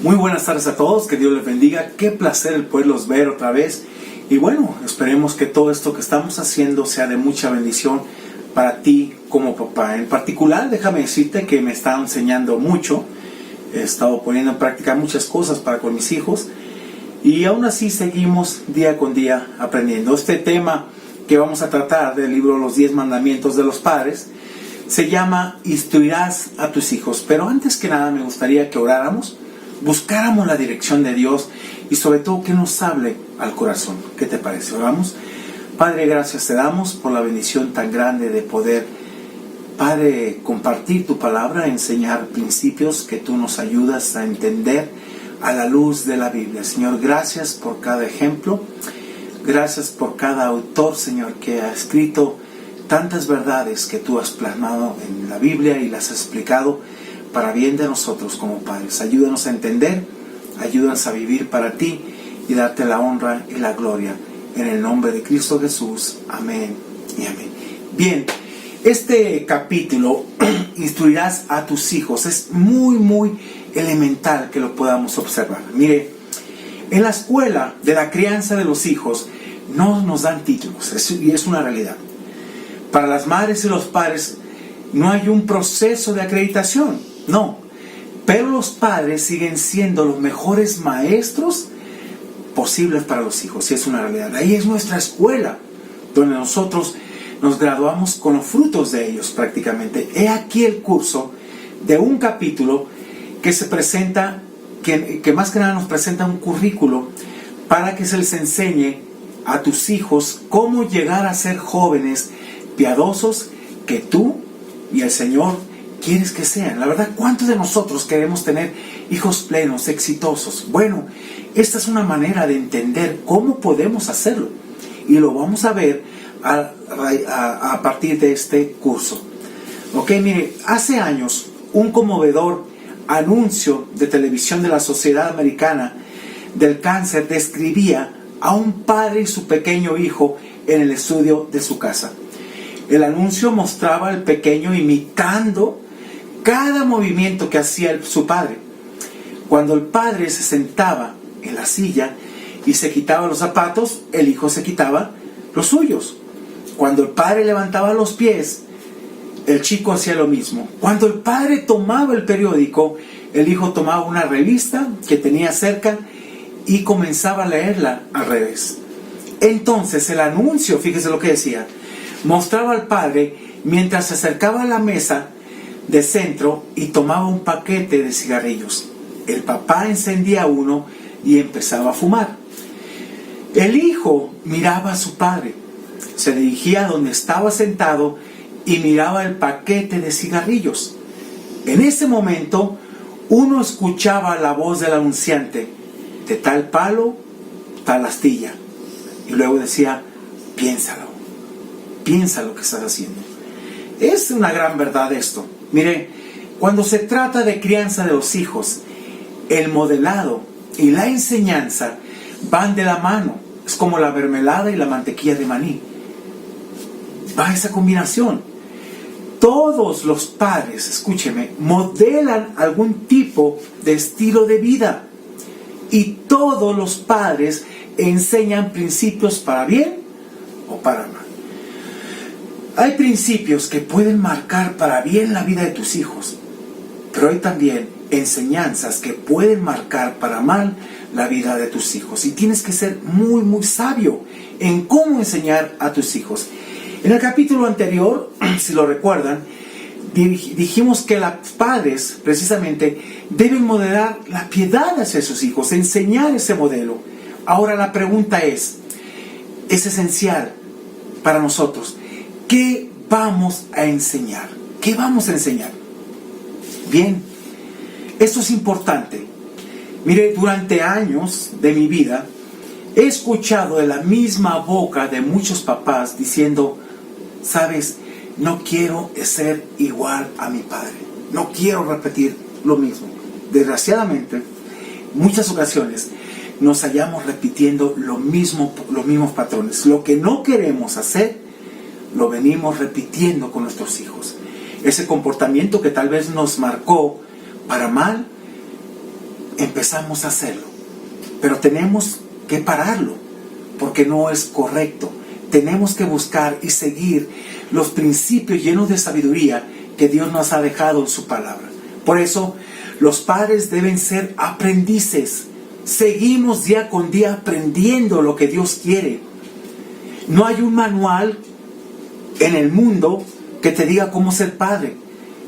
Muy buenas tardes a todos, que Dios les bendiga. Qué placer el poderlos ver otra vez. Y bueno, esperemos que todo esto que estamos haciendo sea de mucha bendición para ti como papá. En particular, déjame decirte que me está enseñando mucho. He estado poniendo en práctica muchas cosas para con mis hijos. Y aún así seguimos día con día aprendiendo. Este tema que vamos a tratar del libro Los 10 Mandamientos de los Padres se llama Instruirás a tus hijos. Pero antes que nada me gustaría que oráramos, buscáramos la dirección de Dios y sobre todo que nos hable al corazón. ¿Qué te parece? Oramos. Padre, gracias te damos por la bendición tan grande de poder, Padre, compartir tu palabra, enseñar principios que tú nos ayudas a entender a la luz de la Biblia. Señor, gracias por cada ejemplo. Gracias por cada autor, Señor, que ha escrito tantas verdades que tú has plasmado en la Biblia y las has explicado para bien de nosotros como padres. Ayúdanos a entender, ayúdanos a vivir para ti y darte la honra y la gloria. En el nombre de Cristo Jesús. Amén y amén. Bien, este capítulo, Instruirás a tus hijos, es muy elemental que lo podamos observar. Mire, en la escuela de la crianza de los hijos no nos dan títulos, y es una realidad. Para las madres y los padres no hay un proceso de acreditación, no. Pero los padres siguen siendo los mejores maestros posibles para los hijos, y es una realidad. Ahí es nuestra escuela, donde nosotros nos graduamos con los frutos de ellos prácticamente. He aquí el curso de un capítulo que se presenta, que más que nada nos presenta un currículo para que se les enseñe a tus hijos cómo llegar a ser jóvenes piadosos que tú y el Señor quieres que sean. La verdad, ¿cuántos de nosotros queremos tener hijos plenos, exitosos? Bueno, esta es una manera de entender cómo podemos hacerlo. Y lo vamos a ver a partir de este curso. Ok, mire, hace años un conmovedor anuncio de televisión de la Sociedad Americana del Cáncer describía a un padre y su pequeño hijo en el estudio de su casa. El anuncio mostraba al pequeño imitando cada movimiento que hacía su padre. Cuando el padre se sentaba en la silla y se quitaba los zapatos, el hijo se quitaba los suyos. Cuando el padre levantaba los pies, el chico hacía lo mismo. Cuando el padre tomaba el periódico, el hijo tomaba una revista que tenía cerca y comenzaba a leerla al revés. Entonces el anuncio, fíjese lo que decía, mostraba al padre mientras se acercaba a la mesa de centro y tomaba un paquete de cigarrillos. El papá encendía uno y empezaba a fumar. El hijo miraba a su padre, se dirigía a donde estaba sentado y miraba el paquete de cigarrillos. En ese momento, uno escuchaba la voz del anunciante: de tal palo, tal astilla. Y luego decía: piensa lo que estás haciendo. Es una gran verdad esto. Mire, cuando se trata de crianza de los hijos, el modelado y la enseñanza van de la mano. Es como la mermelada y la mantequilla de maní. Va esa combinación. Todos los padres, escúcheme, modelan algún tipo de estilo de vida. Y todos los padres enseñan principios para bien o para mal. Hay principios que pueden marcar para bien la vida de tus hijos, pero hay también enseñanzas que pueden marcar para mal la vida de tus hijos. Y tienes que ser muy sabio en cómo enseñar a tus hijos. En el capítulo anterior, si lo recuerdan, dijimos que los padres precisamente deben modelar la piedad hacia sus hijos, enseñar ese modelo. Ahora la pregunta es esencial para nosotros. ¿Qué vamos a enseñar? ¿Qué vamos a enseñar? Bien, esto es importante. Mire, durante años de mi vida he escuchado de la misma boca de muchos papás diciendo: sabes, no quiero ser igual a mi padre, no quiero repetir lo mismo. Desgraciadamente, muchas ocasiones nos hallamos repitiendo los mismos patrones. Lo que no queremos hacer, lo venimos repitiendo con nuestros hijos. Ese comportamiento que tal vez nos marcó para mal, empezamos a hacerlo, pero tenemos que pararlo, porque no es correcto. Tenemos que buscar y seguir los principios llenos de sabiduría que Dios nos ha dejado en su palabra. Por eso, los padres deben ser aprendices. Seguimos día con día aprendiendo lo que Dios quiere. No hay un manual en el mundo que te diga cómo ser padre,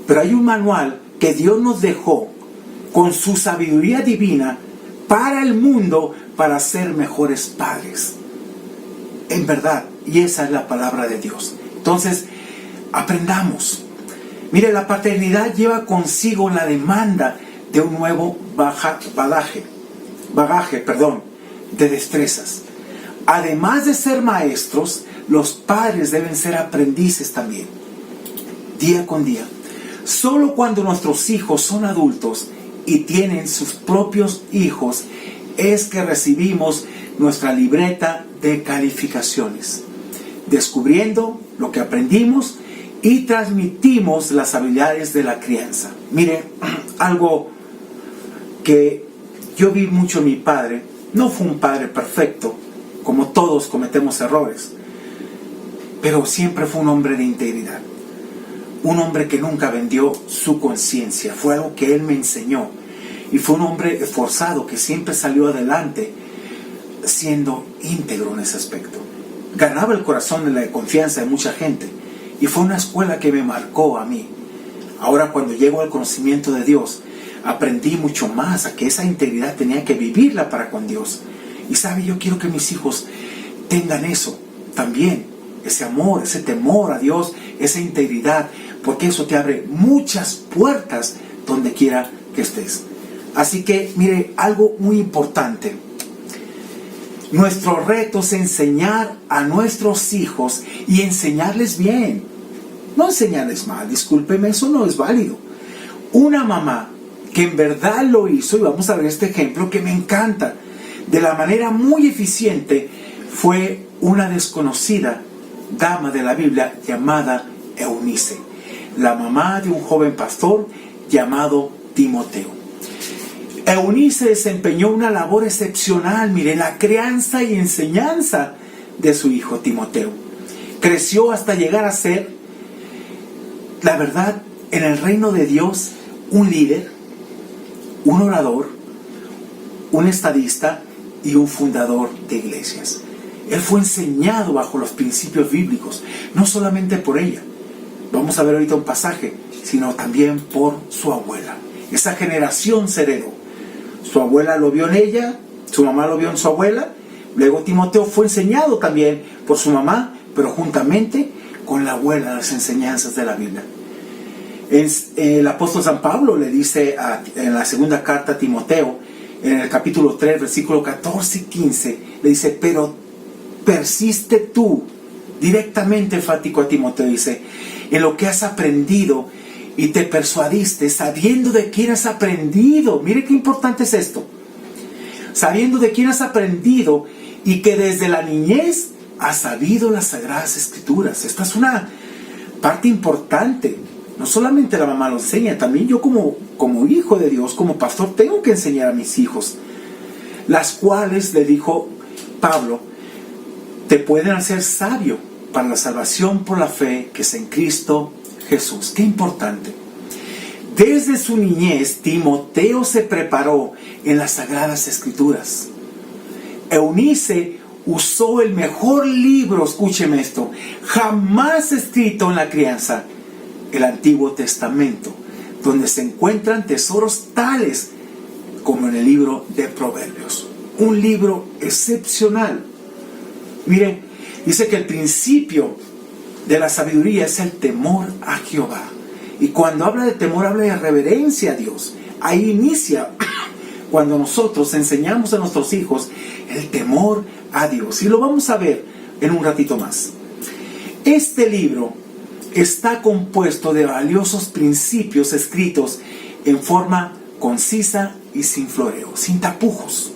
pero hay un manual que Dios nos dejó con su sabiduría divina para el mundo, para ser mejores padres. En verdad, y esa es la palabra de Dios. Entonces, aprendamos. Mire, la paternidad lleva consigo la demanda de un nuevo bagaje de destrezas. Además de ser maestros, los padres deben ser aprendices también, día con día. Solo cuando nuestros hijos son adultos y tienen sus propios hijos, es que recibimos nuestra libreta de calificaciones, descubriendo lo que aprendimos y transmitimos las habilidades de la crianza. Mire, algo que yo vi mucho en mi padre. No fue un padre perfecto, como todos cometemos errores, pero siempre fue un hombre de integridad, un hombre que nunca vendió su conciencia. Fue algo que él me enseñó, y fue un hombre esforzado que siempre salió adelante siendo íntegro en ese aspecto. Ganaba el corazón de la confianza de mucha gente, y fue una escuela que me marcó a mí. Ahora, cuando llego al conocimiento de Dios, aprendí mucho más a que esa integridad tenía que vivirla para con Dios. Y sabe, yo quiero que mis hijos tengan eso también, ese amor, ese temor a Dios, esa integridad, porque eso te abre muchas puertas donde quiera que estés. Así que, mire, algo muy importante. Nuestro reto es enseñar a nuestros hijos y enseñarles bien. No enseñarles mal, discúlpeme, eso no es válido. Una mamá que en verdad lo hizo, y vamos a ver este ejemplo que me encanta, de la manera muy eficiente, fue una desconocida dama de la Biblia llamada Eunice, la mamá de un joven pastor llamado Timoteo. Eunice desempeñó una labor excepcional, mire, la crianza y enseñanza de su hijo Timoteo. Creció hasta llegar a ser, la verdad, en el reino de Dios, un líder, un orador, un estadista y un fundador de iglesias. Él fue enseñado bajo los principios bíblicos, no solamente por ella. Vamos a ver ahorita un pasaje, sino también por su abuela. Esa generación se heredó. Su abuela lo vio en ella, su mamá lo vio en su abuela. Luego Timoteo fue enseñado también por su mamá, pero juntamente con la abuela, las enseñanzas de la Biblia. El apóstol San Pablo le dice en la segunda carta a Timoteo, en el capítulo 3, versículo 14 y 15, le dice: pero persiste tú, directamente enfático a Timoteo, dice, en lo que has aprendido y te persuadiste, sabiendo de quién has aprendido. Mire qué importante es esto. Sabiendo de quién has aprendido y que desde la niñez has sabido las Sagradas Escrituras. Esta es una parte importante. No solamente la mamá lo enseña, también yo como hijo de Dios, como pastor, tengo que enseñar a mis hijos, las cuales, le dijo Pablo, te pueden hacer sabio para la salvación por la fe que es en Cristo Jesús. Qué importante. Desde su niñez, Timoteo se preparó en las Sagradas Escrituras. Eunice usó el mejor libro, escúcheme esto, jamás escrito en la crianza, el Antiguo Testamento, donde se encuentran tesoros tales como en el libro de Proverbios. Un libro excepcional. Mire, dice que el principio de la sabiduría es el temor a Jehová. Y cuando habla de temor, habla de reverencia a Dios. Ahí inicia cuando nosotros enseñamos a nuestros hijos el temor a Dios. Y lo vamos a ver en un ratito más. Este libro está compuesto de valiosos principios escritos en forma concisa y sin floreo, sin tapujos.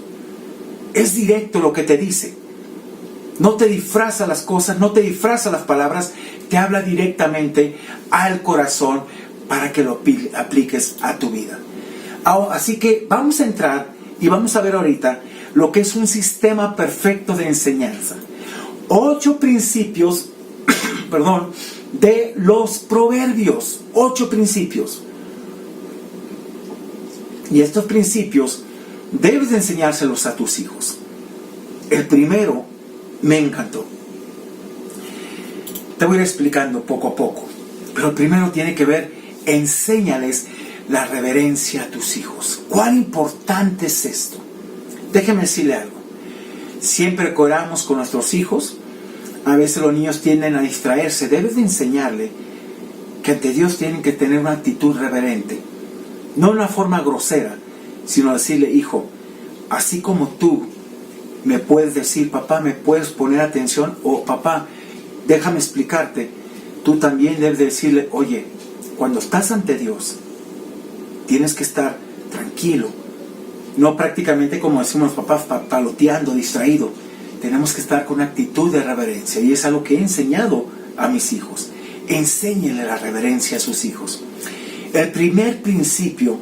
Es directo lo que te dice. No te disfraza las cosas, no te disfraza las palabras, te habla directamente al corazón para que lo apliques a tu vida. Así que vamos a entrar y vamos a ver ahorita lo que es un sistema perfecto de enseñanza. 8 principios, perdón, de los proverbios. 8 principios. Y estos principios debes de enseñárselos a tus hijos. El primero me encantó. Te voy a ir explicando poco a poco. Pero el primero tiene que ver, enséñales la reverencia a tus hijos. ¿Cuán importante es esto? Déjeme decirle algo. Siempre que oramos con nuestros hijos, a veces los niños tienden a distraerse. Debes de enseñarle que ante Dios tienen que tener una actitud reverente. No una forma grosera, sino decirle, hijo, así como tú me puedes decir, papá, me puedes poner atención, o papá, déjame explicarte, tú también debes de decirle, oye, cuando estás ante Dios, tienes que estar tranquilo, no prácticamente como decimos los papás, paloteando, distraído. Tenemos que estar con una actitud de reverencia, y es algo que he enseñado a mis hijos. Enséñenle la reverencia a sus hijos. El primer principio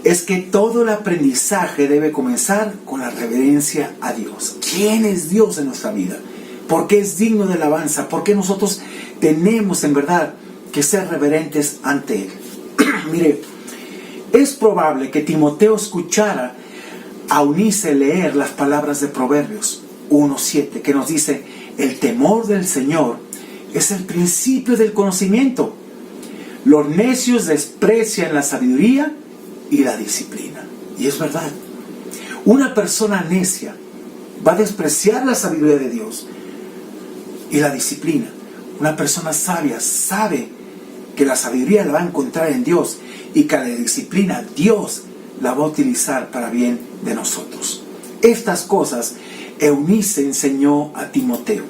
es que todo el aprendizaje debe comenzar con la reverencia a Dios. ¿Quién es Dios en nuestra vida? ¿Por qué es digno de alabanza? ¿Por qué nosotros tenemos en verdad que ser reverentes ante Él? Mire, es probable que Timoteo escuchara a Eunice leer las palabras de Proverbios 1:7, que nos dice, el temor del Señor es el principio del conocimiento. Los necios desprecian la sabiduría y la disciplina. Y es verdad. Una persona necia va a despreciar la sabiduría de Dios y la disciplina. Una persona sabia sabe que la sabiduría la va a encontrar en Dios y que la disciplina Dios la va a utilizar para bien de nosotros. Estas cosas Eunice enseñó a Timoteo.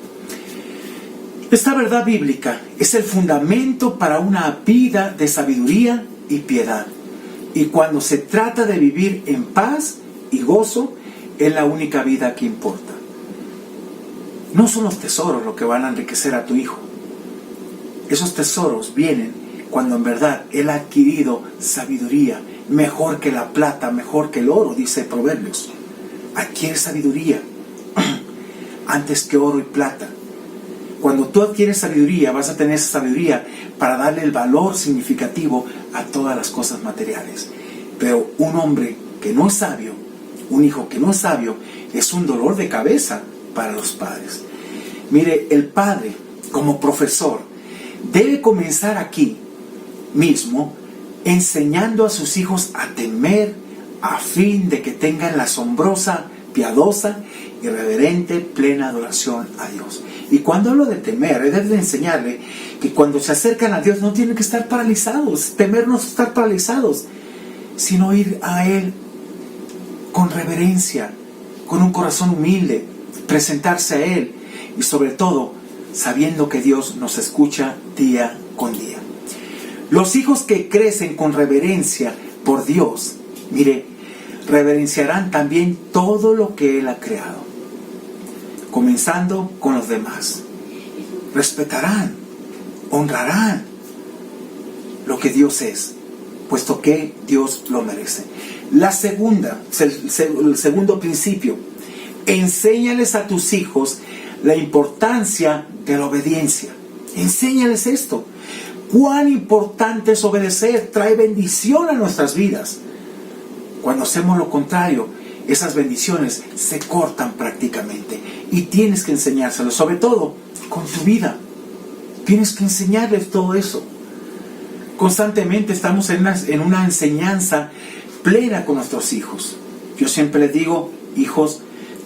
Esta verdad bíblica es el fundamento para una vida de sabiduría y piedad. Y cuando se trata de vivir en paz y gozo, es la única vida que importa. No son los tesoros lo que van a enriquecer a tu hijo. Esos tesoros vienen cuando en verdad él ha adquirido sabiduría, mejor que la plata, mejor que el oro, dice Proverbios. Adquiere sabiduría antes que oro y plata. Cuando tú adquieres sabiduría, vas a tener esa sabiduría para darle el valor significativo a todas las cosas materiales. Pero un hombre que no es sabio, un hijo que no es sabio, es un dolor de cabeza para los padres. Mire, el padre, como profesor, debe comenzar aquí mismo enseñando a sus hijos a temer, a fin de que tengan la asombrosa, piadosa y reverente plena adoración a Dios. Y cuando hablo de temer, debe de enseñarle que cuando se acercan a Dios no tienen que estar paralizados. Temer no es estar paralizados, sino ir a Él con reverencia, con un corazón humilde, presentarse a Él y sobre todo sabiendo que Dios nos escucha día con día. Los hijos que crecen con reverencia por Dios, mire, reverenciarán también todo lo que Él ha creado, comenzando con los demás. Respetarán, honrarán lo que Dios es, puesto que Dios lo merece. La segunda, el segundo principio, enséñales a tus hijos la importancia de la obediencia. Enséñales esto. Cuán importante es obedecer, trae bendición a nuestras vidas. Cuando hacemos lo contrario, esas bendiciones se cortan prácticamente. Y tienes que enseñárselos, sobre todo con tu vida. Tienes que enseñarles todo eso. Constantemente estamos en una enseñanza plena con nuestros hijos. Yo siempre les digo, hijos,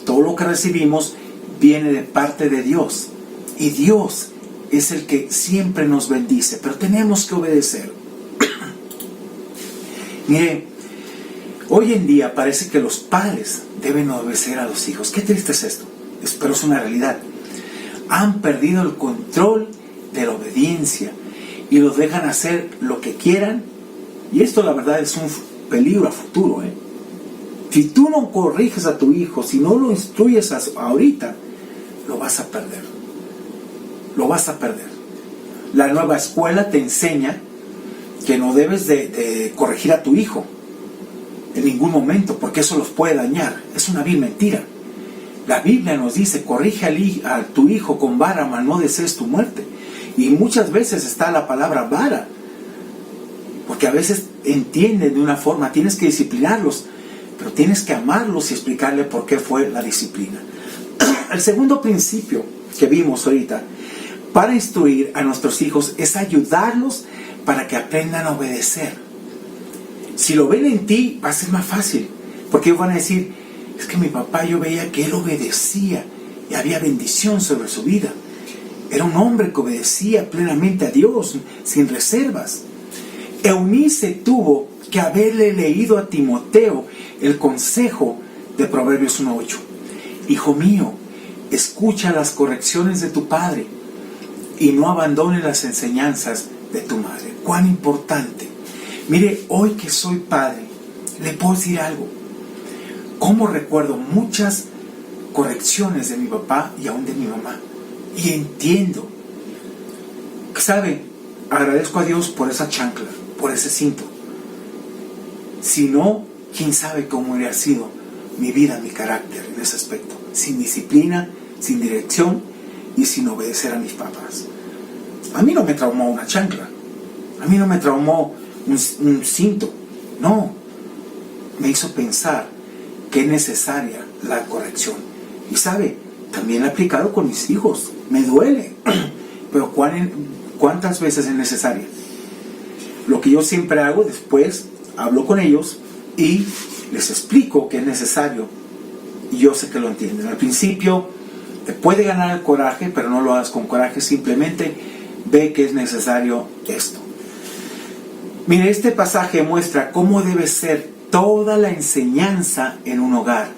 todo lo que recibimos viene de parte de Dios. Y Dios es el que siempre nos bendice, pero tenemos que obedecer. Mire, hoy en día parece que los padres deben obedecer a los hijos. Qué triste es esto, pero es una realidad. Han perdido el control de la obediencia y los dejan hacer lo que quieran. Y esto la verdad es un peligro a futuro. Si tú no corriges a tu hijo, si no lo instruyes ahorita, lo vas a perder. Lo vas a perder. La nueva escuela te enseña que no debes de corregir a tu hijo. en ningún momento, porque eso los puede dañar. Es una vil mentira. La Biblia nos dice, corrige a tu hijo con vara, mas no desees tu muerte. Y muchas veces está la palabra vara, porque a veces entienden de una forma, tienes que disciplinarlos, pero tienes que amarlos y explicarle por qué fue la disciplina. El segundo principio que vimos ahorita, para instruir a nuestros hijos, es ayudarlos para que aprendan a obedecer. Si lo ven en ti, va a ser más fácil, porque ellos van a decir, es que mi papá, yo veía que él obedecía y había bendición sobre su vida. Era un hombre que obedecía plenamente a Dios, sin reservas. Eunice tuvo que haberle leído a Timoteo el consejo de Proverbios 1:8. Hijo mío, escucha las correcciones de tu padre y no abandones las enseñanzas de tu madre. Cuán importante. Mire, hoy que soy padre, le puedo decir algo. Cómo recuerdo muchas correcciones de mi papá y aún de mi mamá. Y entiendo. ¿Sabe? Agradezco a Dios por esa chancla, por ese cinto. Si no, quién sabe cómo hubiera sido mi vida, mi carácter en ese aspecto. Sin disciplina, sin dirección y sin obedecer a mis papás. A mí no me traumó una chancla. A mí no me traumó un cinto. No. Me hizo pensar que es necesaria la corrección. Y sabe, también he aplicado con mis hijos. Me duele. Pero ¿cuántas veces es necesaria? Lo que yo siempre hago, después hablo con ellos y les explico que es necesario. Y yo sé que lo entienden. Al principio te puede ganar el coraje, pero no lo hagas con coraje. Simplemente ve que es necesario esto. Mire, este pasaje muestra cómo debe ser toda la enseñanza en un hogar,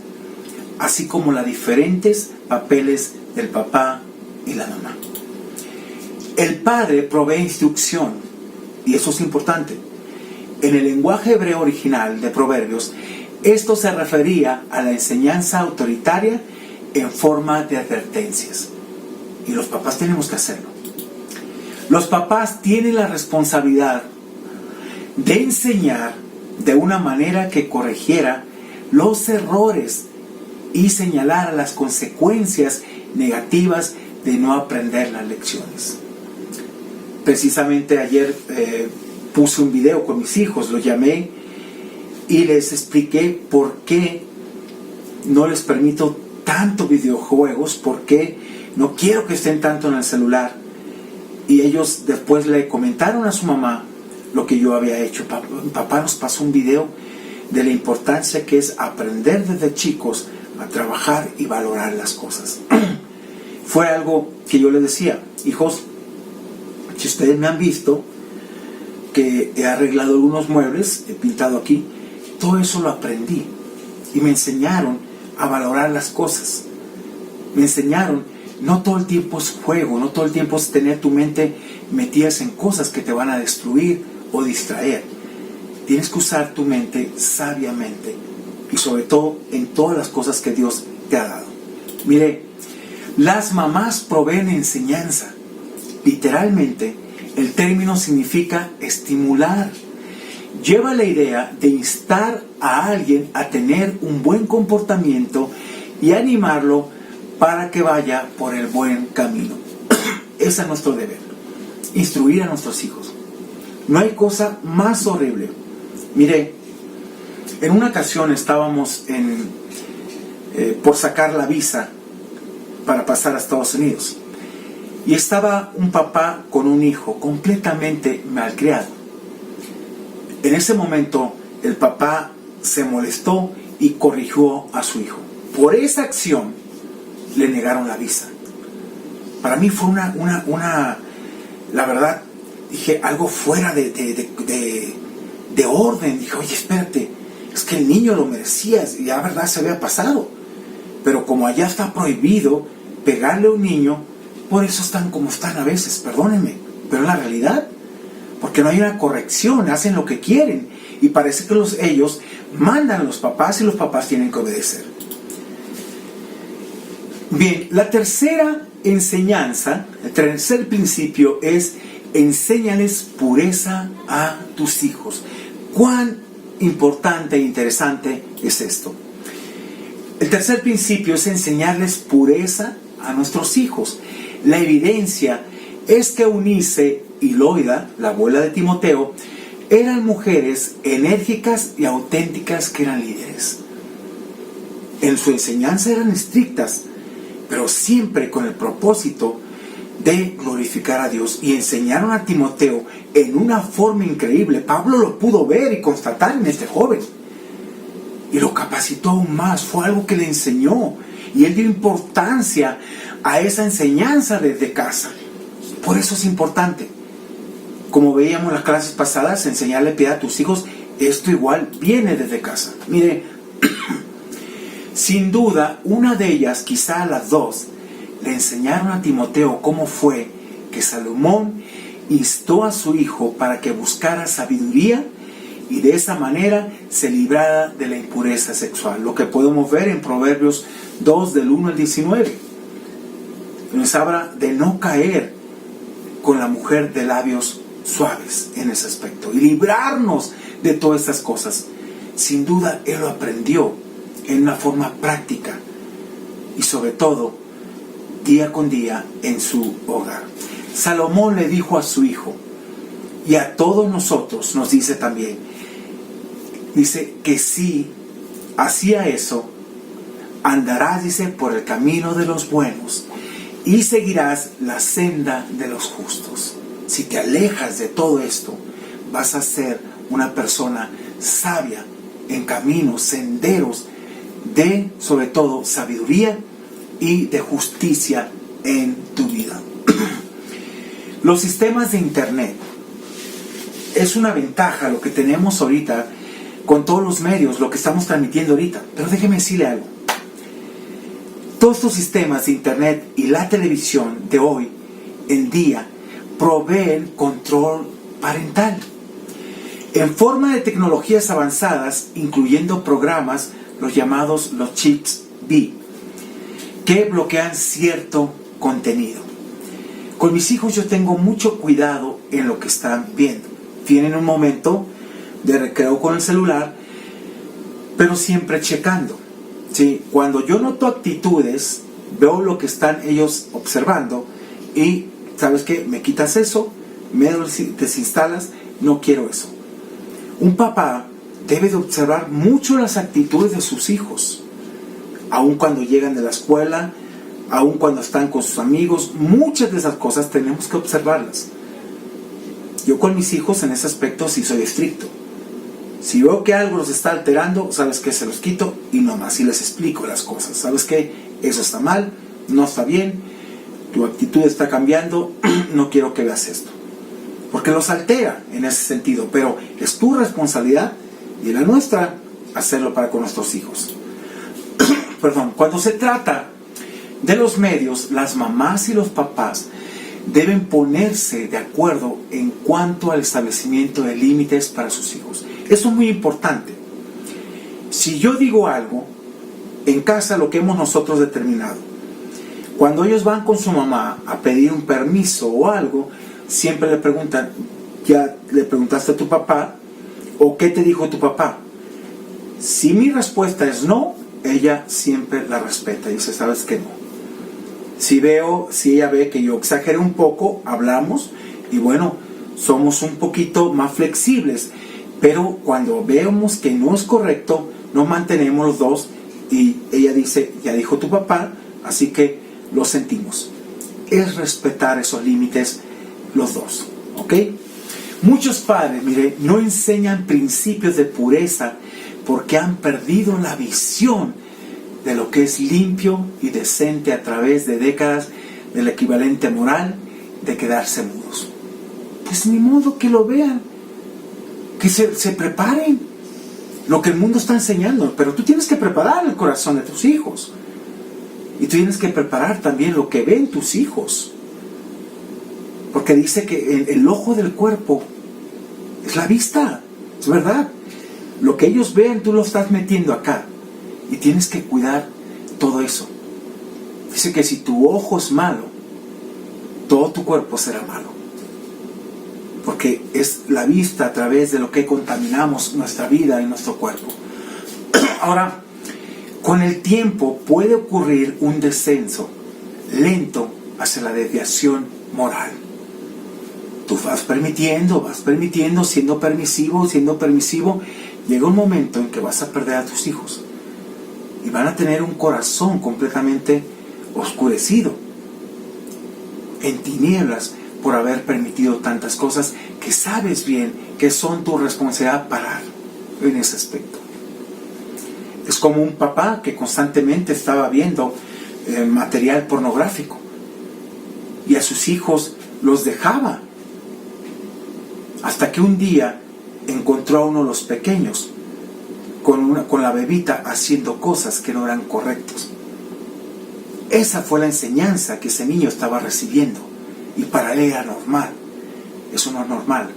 así como los diferentes papeles del papá y la mamá. El padre provee instrucción, y eso es importante. En el lenguaje hebreo original de Proverbios, esto se refería a la enseñanza autoritaria en forma de advertencias. Y los papás tenemos que hacerlo. Los papás tienen la responsabilidad de enseñar de una manera que corrigiera los errores y señalara las consecuencias negativas de no aprender las lecciones. Precisamente ayer puse un video con mis hijos, los llamé y les expliqué por qué no les permito tanto videojuegos, por qué no quiero que estén tanto en el celular. Y ellos después le comentaron a su mamá lo que yo había hecho. Papá nos pasó un video de la importancia que es aprender desde chicos a trabajar y valorar las cosas. Fue algo que yo les decía, hijos, si ustedes me han visto que he arreglado algunos muebles, he pintado aquí, todo eso lo aprendí y me enseñaron a valorar las cosas. Me enseñaron, no todo el tiempo es juego, no todo el tiempo es tener tu mente metidas en cosas que te van a destruir o distraer. Tienes que usar tu mente sabiamente y sobre todo en todas las cosas que Dios te ha dado. Mire, las mamás proveen enseñanza. Literalmente, el término significa estimular. Lleva la idea de instar a alguien a tener un buen comportamiento y animarlo para que vaya por el buen camino. Ese es nuestro deber, instruir a nuestros hijos. No hay cosa más horrible. Mire, en una ocasión estábamos por sacar la visa para pasar a Estados Unidos. Y estaba un papá con un hijo completamente malcriado. En ese momento, el papá se molestó y corrigió a su hijo. Por esa acción, le negaron la visa. Para mí fue la verdad, dije, algo fuera de orden. Dije, oye, espérate, es que el niño lo merecía, y la verdad se había pasado. Pero como allá está prohibido pegarle a un niño, por eso están como están a veces, perdónenme, pero es la realidad. Porque no hay una corrección, hacen lo que quieren. Y parece que ellos mandan a los papás y los papás tienen que obedecer. Bien, la tercera enseñanza, el tercer principio es enséñales pureza a tus hijos. Cuán importante e interesante es esto. El tercer principio es enseñarles pureza a nuestros hijos. La evidencia es que Eunice y Loida, la abuela de Timoteo, eran mujeres enérgicas y auténticas que eran líderes. En su enseñanza eran estrictas, pero siempre con el propósito de glorificar a Dios, y enseñaron a Timoteo en una forma increíble. Pablo lo pudo ver y constatar en este joven y lo capacitó aún más. Fue algo que le enseñó y él dio importancia a esa enseñanza desde casa. Por eso es importante, como veíamos en las clases pasadas, enseñarle piedad a tus hijos. Esto igual viene desde casa. Mire, sin duda una de ellas, quizá las dos, le enseñaron a Timoteo cómo fue que Salomón instó a su hijo para que buscara sabiduría y de esa manera se librara de la impureza sexual. Lo que podemos ver en Proverbios 2 del 1 al 19. Nos habla de no caer con la mujer de labios suaves en ese aspecto y librarnos de todas estas cosas. Sin duda él lo aprendió en una forma práctica y sobre todo día con día en su hogar. Salomón le dijo a su hijo, y a todos nosotros nos dice también, dice que si hacía eso, andarás, dice, por el camino de los buenos y seguirás la senda de los justos. Si te alejas de todo esto, vas a ser una persona sabia en caminos, senderos de, sobre todo, sabiduría y de justicia en tu vida. Los sistemas de internet es una ventaja lo que tenemos ahorita con todos los medios, lo que estamos transmitiendo ahorita. Pero déjeme decirle algo. Todos estos sistemas de internet y la televisión de hoy en día proveen control parental en forma de tecnologías avanzadas, incluyendo programas, los llamados los chips B, que bloquean cierto contenido. Con mis hijos yo tengo mucho cuidado en lo que están viendo. Tienen un momento de recreo con el celular, pero siempre checando. ¿Sí? Cuando yo noto actitudes, veo lo que están ellos observando y, ¿sabes qué? Me quitas eso, me desinstalas, no quiero eso. Un papá debe de observar mucho las actitudes de sus hijos. Aun cuando llegan de la escuela, aun cuando están con sus amigos, muchas de esas cosas tenemos que observarlas. Yo con mis hijos en ese aspecto sí soy estricto. Si veo que algo los está alterando, ¿sabes qué? Se los quito y nomás y les explico las cosas. ¿Sabes qué? Eso está mal, no está bien, tu actitud está cambiando, no quiero que veas esto. Porque los altera en ese sentido, pero es tu responsabilidad y la nuestra hacerlo para con nuestros hijos. Cuando se trata de los medios, las mamás y los papás deben ponerse de acuerdo en cuanto al establecimiento de límites para sus hijos. Eso es muy importante. Si yo digo algo, en casa lo que hemos nosotros determinado, cuando ellos van con su mamá a pedir un permiso o algo, siempre le preguntan, ¿ya le preguntaste a tu papá? ¿O qué te dijo tu papá? Si mi respuesta es no, ella siempre la respeta y dice, ¿sabes qué? No. Si ella ve que yo exageré un poco, hablamos y bueno, somos un poquito más flexibles. Pero cuando vemos que no es correcto, nos mantenemos los dos y ella dice, ya dijo tu papá, así que lo sentimos. Es respetar esos límites los dos, ¿ok? Muchos padres, mire, no enseñan principios de pureza porque han perdido la visión de lo que es limpio y decente a través de décadas del equivalente moral de quedarse mudos. Pues ni modo que lo vean, que se preparen lo que el mundo está enseñando, pero tú tienes que preparar el corazón de tus hijos y tú tienes que preparar también lo que ven tus hijos, porque dice que el ojo del cuerpo es la vista, es verdad. Lo que ellos ven tú lo estás metiendo acá y tienes que cuidar todo eso. Dice que si tu ojo es malo, todo tu cuerpo será malo. porque es la vista a través de lo que contaminamos nuestra vida y nuestro cuerpo. Ahora, con el tiempo puede ocurrir un descenso lento hacia la desviación moral. Tú vas permitiendo, siendo permisivo, llega un momento en que vas a perder a tus hijos y van a tener un corazón completamente oscurecido, en tinieblas, por haber permitido tantas cosas que sabes bien que son tu responsabilidad parar en ese aspecto. Es como un papá que constantemente estaba viendo material pornográfico y a sus hijos los dejaba, hasta que un día encontró a uno de los pequeños con la bebita haciendo cosas que no eran correctas. Esa fue la enseñanza que ese niño estaba recibiendo, y para él era normal. Eso no es normal.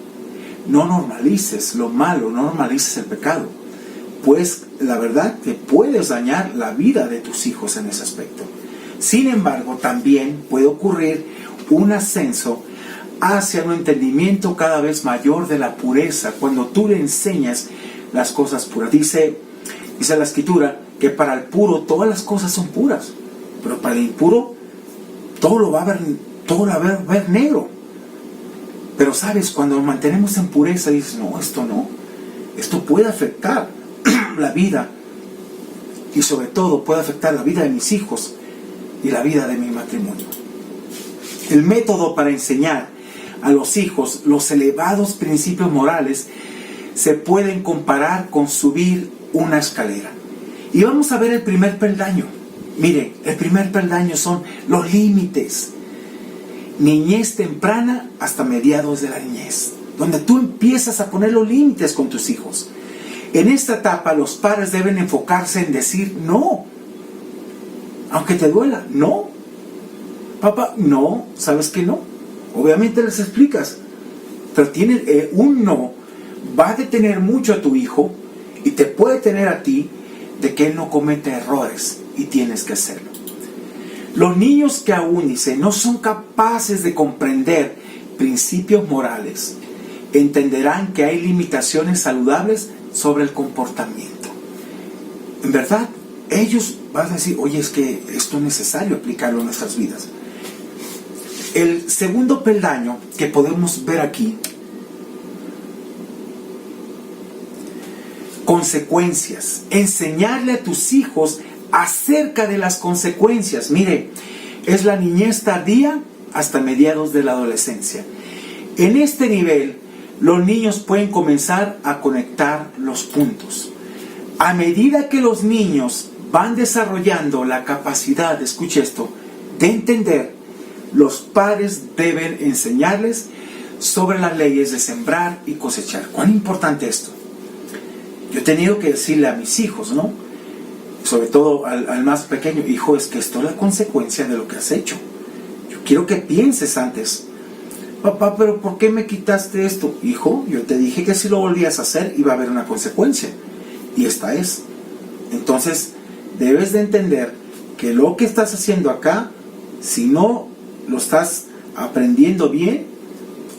No normalices lo malo, no normalices el pecado, pues la verdad que puedes dañar la vida de tus hijos en ese aspecto. Sin embargo, también puede ocurrir un ascenso hacia un entendimiento cada vez mayor de la pureza, cuando tú le enseñas las cosas puras. Dice la Escritura que para el puro todas las cosas son puras, pero para el impuro todo lo va a ver negro. Pero sabes, cuando nos mantenemos en pureza, dices, no, esto puede afectar la vida, y sobre todo puede afectar la vida de mis hijos y la vida de mi matrimonio. El método para enseñar a los hijos los elevados principios morales se pueden comparar con subir una escalera. Y vamos a ver el primer peldaño. Mire, el primer peldaño son los límites. Niñez temprana hasta mediados de la niñez, donde tú empiezas a poner los límites con tus hijos. En esta etapa los padres deben enfocarse en decir no, aunque te duela. No, papá, no, ¿sabes que no? Obviamente les explicas, pero un no va a detener mucho a tu hijo y te puede tener a ti de que él no cometa errores, y tienes que hacerlo. Los niños que aún, no son capaces de comprender principios morales, entenderán que hay limitaciones saludables sobre el comportamiento. En verdad, ellos van a decir, oye, es que esto es necesario aplicarlo en nuestras vidas. El segundo peldaño que podemos ver aquí, consecuencias. Enseñarle a tus hijos acerca de las consecuencias. Mire, es la niñez tardía hasta mediados de la adolescencia. En este nivel, los niños pueden comenzar a conectar los puntos. A medida que los niños van desarrollando la capacidad, escuche esto, de entender, los padres deben enseñarles sobre las leyes de sembrar y cosechar. ¿Cuán importante esto? Yo he tenido que decirle a mis hijos, ¿no? Sobre todo al más pequeño, hijo, es que esto es la consecuencia de lo que has hecho. Yo quiero que pienses antes. Papá, pero ¿por qué me quitaste esto? Hijo, yo te dije que si lo volvías a hacer iba a haber una consecuencia. Y esta es. Entonces, debes de entender que lo que estás haciendo acá, si no lo estás aprendiendo bien,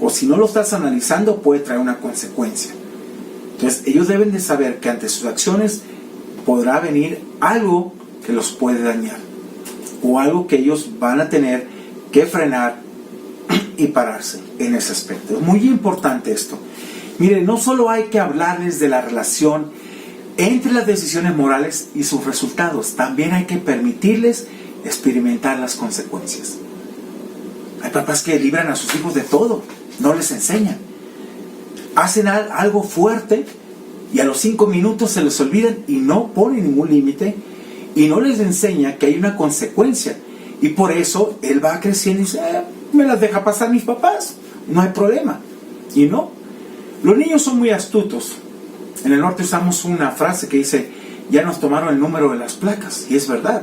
o si no lo estás analizando, puede traer una consecuencia. Entonces, ellos deben de saber que ante sus acciones podrá venir algo que los puede dañar, o algo que ellos van a tener que frenar y pararse en ese aspecto. Es muy importante esto. Miren, no solo hay que hablarles de la relación entre las decisiones morales y sus resultados, también hay que permitirles experimentar las consecuencias. Hay papás que libran a sus hijos de todo, no les enseñan. Hacen algo fuerte y a los 5 minutos se les olvidan y no ponen ningún límite y no les enseña que hay una consecuencia. Y por eso él va creciendo y dice, me las deja pasar mis papás, no hay problema. Y no, los niños son muy astutos. En el norte usamos una frase que dice, ya nos tomaron el número de las placas, y es verdad.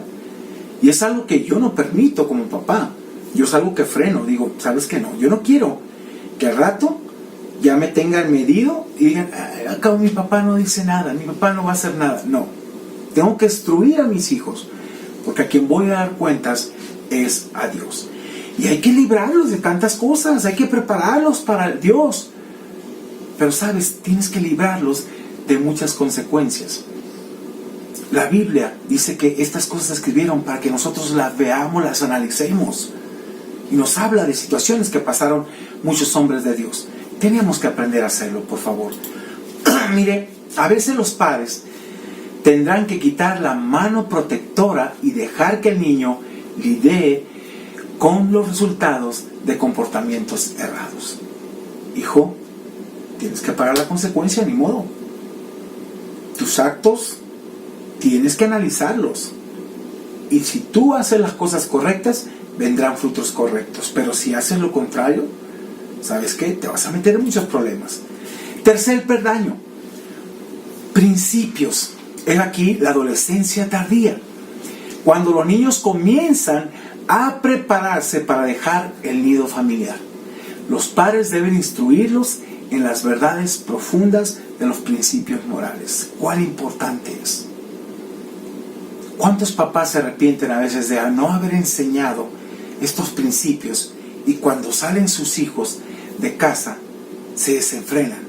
Y es algo que yo no permito como papá. Yo es algo que freno, digo, ¿sabes qué? No, yo no quiero que al rato ya me tengan medido y digan, acá mi papá no dice nada, mi papá no va a hacer nada. No, tengo que instruir a mis hijos, porque a quien voy a dar cuentas es a Dios. Y hay que librarlos de tantas cosas, hay que prepararlos para Dios. Pero sabes, tienes que librarlos de muchas consecuencias. La Biblia dice que estas cosas se escribieron para que nosotros las veamos, las analicemos. Y nos habla de situaciones que pasaron muchos hombres de Dios. Tenemos que aprender a hacerlo, por favor. Mire, a veces los padres tendrán que quitar la mano protectora y dejar que el niño lidie con los resultados de comportamientos errados. Hijo, tienes que pagar la consecuencia, ni modo. Tus actos tienes que analizarlos. Y si tú haces las cosas correctas, vendrán frutos correctos. Pero si haces lo contrario, ¿sabes qué? Te vas a meter en muchos problemas. Tercer peldaño, principios. Es aquí la adolescencia tardía. Cuando los niños comienzan a prepararse para dejar el nido familiar. Los padres deben instruirlos en las verdades profundas de los principios morales. ¿Cuán importante es? ¿Cuántos papás se arrepienten a veces de no haber enseñado estos principios y cuando salen sus hijos de casa se desenfrenan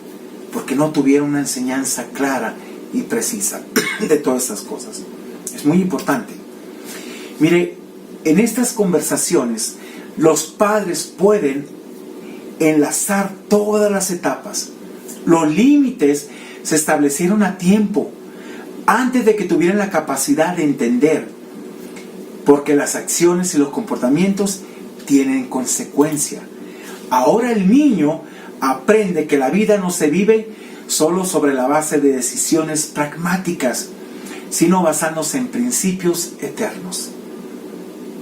porque no tuvieron una enseñanza clara y precisa de todas estas cosas? Es muy importante. Mire, en estas conversaciones los padres pueden enlazar todas las etapas. Los límites se establecieron a tiempo, antes de que tuvieran la capacidad de entender, porque las acciones y los comportamientos tienen consecuencia. Ahora el niño aprende que la vida no se vive solo sobre la base de decisiones pragmáticas, sino basándose en principios eternos.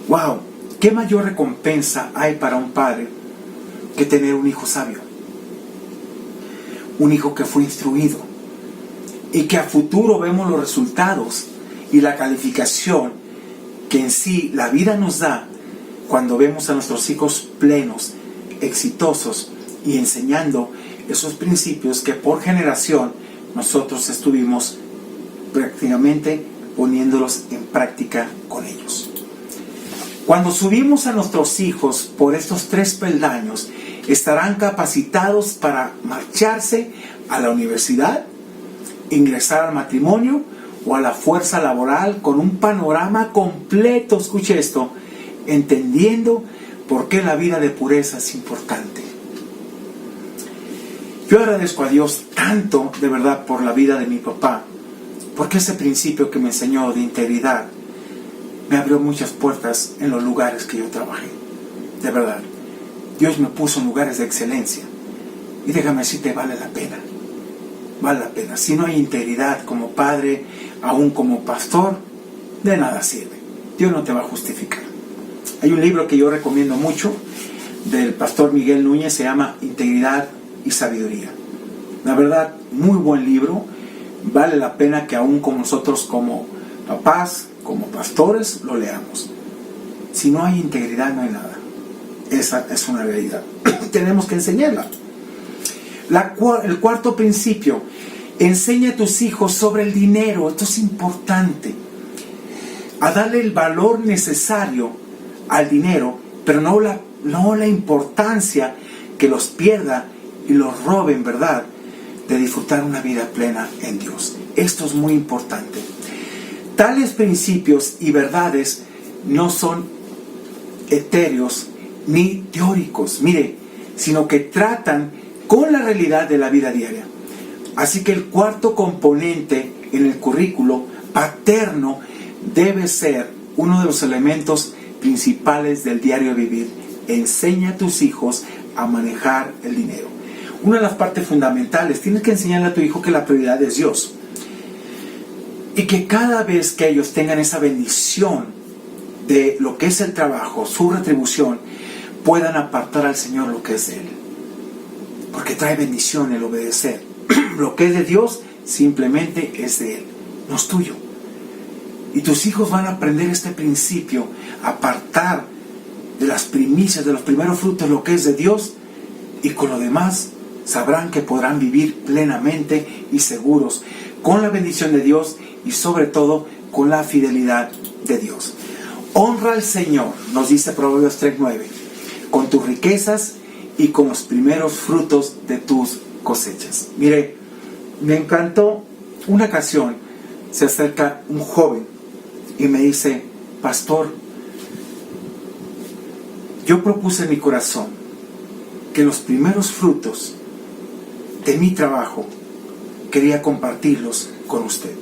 ¡Wow! ¿Qué mayor recompensa hay para un padre que tener un hijo sabio? Un hijo que fue instruido y que a futuro vemos los resultados y la calificación que en sí la vida nos da cuando vemos a nuestros hijos plenos, exitosos y enseñando esos principios que por generación nosotros estuvimos prácticamente poniéndolos en práctica con ellos. Cuando subimos a nuestros hijos por estos 3 peldaños, estarán capacitados para marcharse a la universidad, ingresar al matrimonio o a la fuerza laboral con un panorama completo, escuche esto, entendiendo por qué la vida de pureza es importante. Yo agradezco a Dios tanto, de verdad, por la vida de mi papá, porque ese principio que me enseñó de integridad me abrió muchas puertas en los lugares que yo trabajé. De verdad, Dios me puso en lugares de excelencia. Y déjame decirte, vale la pena. Vale la pena. Si no hay integridad como padre, aún como pastor, de nada sirve. Dios no te va a justificar. Hay un libro que yo recomiendo mucho, del pastor Miguel Núñez, se llama Integridad y Sabiduría. La verdad, muy buen libro. Vale la pena que aún con nosotros como papás, como pastores, lo leamos. Si no hay integridad, no hay nada. Esa es una realidad. Tenemos que enseñarla. El cuarto principio, enseña a tus hijos sobre el dinero. Esto es importante. A darle el valor necesario al dinero, pero no la importancia que los pierda y los robe, en verdad, de disfrutar una vida plena en Dios. Esto es muy importante. Tales principios y verdades no son etéreos ni teóricos, mire, sino que tratan con la realidad de la vida diaria. Así que el cuarto componente en el currículo paterno debe ser uno de los elementos principales del diario vivir. Enseña a tus hijos a manejar el dinero. Una de las partes fundamentales, tienes que enseñarle a tu hijo que la prioridad es Dios. Y que cada vez que ellos tengan esa bendición de lo que es el trabajo, su retribución, puedan apartar al Señor lo que es de Él. Porque trae bendición el obedecer. Lo que es de Dios simplemente es de Él, no es tuyo. Y tus hijos van a aprender este principio, apartar de las primicias, de los primeros frutos lo que es de Dios, y con lo demás sabrán que podrán vivir plenamente y seguros con la bendición de Dios y sobre todo con la fidelidad de Dios. Honra al Señor, nos dice Proverbios 3:9, con tus riquezas y con los primeros frutos de tus cosechas. Mire, me encantó una ocasión, se acerca un joven y me dice: pastor, yo propuse en mi corazón que los primeros frutos de mi trabajo quería compartirlos con usted.